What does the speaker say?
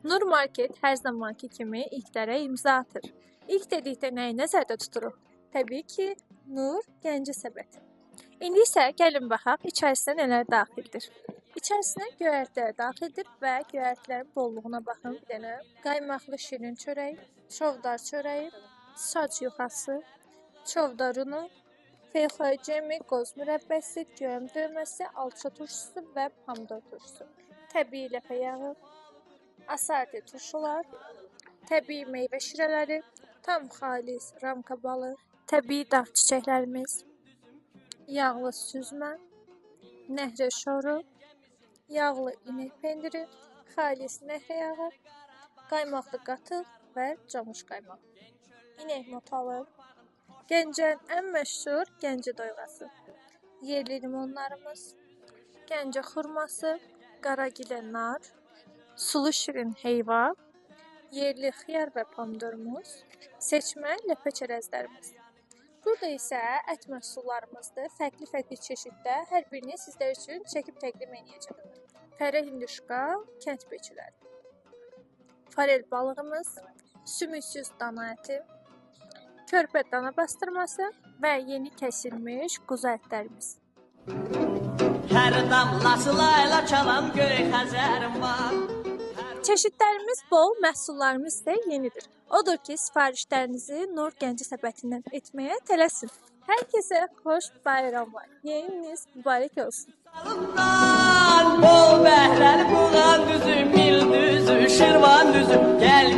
Nur Market hər zamanki kimi ilklərə imza atır. İlk dedikdə nəyi nəzərdə tuturuq? Təbii ki, Nur Gəncə səbəti. İndi isə gəlin baxaq içərisinə nələr daxildir. İçərisinə göyərtilər daxildir və göyərtilərin bolluğuna baxın bir dənə. Qaymaqlı şirin çörək, çovdar çörəyi, saç yuxası, çovdar unu, xeyxay cemi, qoz mürəbbəsi, göğəm dövməsi, alça turşusu və pomidor turşusu. Təbii ləpə yağı, asardi turşular, təbii meyvə şirələri, tam xalis ramka balı, təbii dağ çiçəklərimiz, yağlı süzmə, nəhrə şoru, yağlı inək pendiri, xalis nəhrə yağı, qaymaqlı qatıq və camış qaymaq. İnək motalı, Gəncənin ən məşhur Gəncə doyğası, yerli limonlarımız, Gəncə xurması, qaragilə nar, sulu şirin heyva, yerli xiyar və pomidorumuz, seçmə ləpə çərəzlərimiz. Burada isə ət məhsullarımızdır, fərqli çeşiddə hər birini sizlər üçün çəkib təqdim edəcəm. Fərə hinduşka, kənd beçiləri, farel balığımız, sümüksüz dana əti, körpə dana bastırması və yeni kəsilmiş quzu ətlərimiz. Hər damlası layla çalan göy Xəzərim var. Çeşidlərimiz bol, məhsullarımız isə yenidir. Odur ki, sifarişlərinizi Nur Gəncə səbətindən etməyə tələsin. Hər kəsə xoş bayramlar. Yeyiniz mübarək olsun. Bol bəhrəli buğan düzü, mil düzü, şirvan düzü, gəl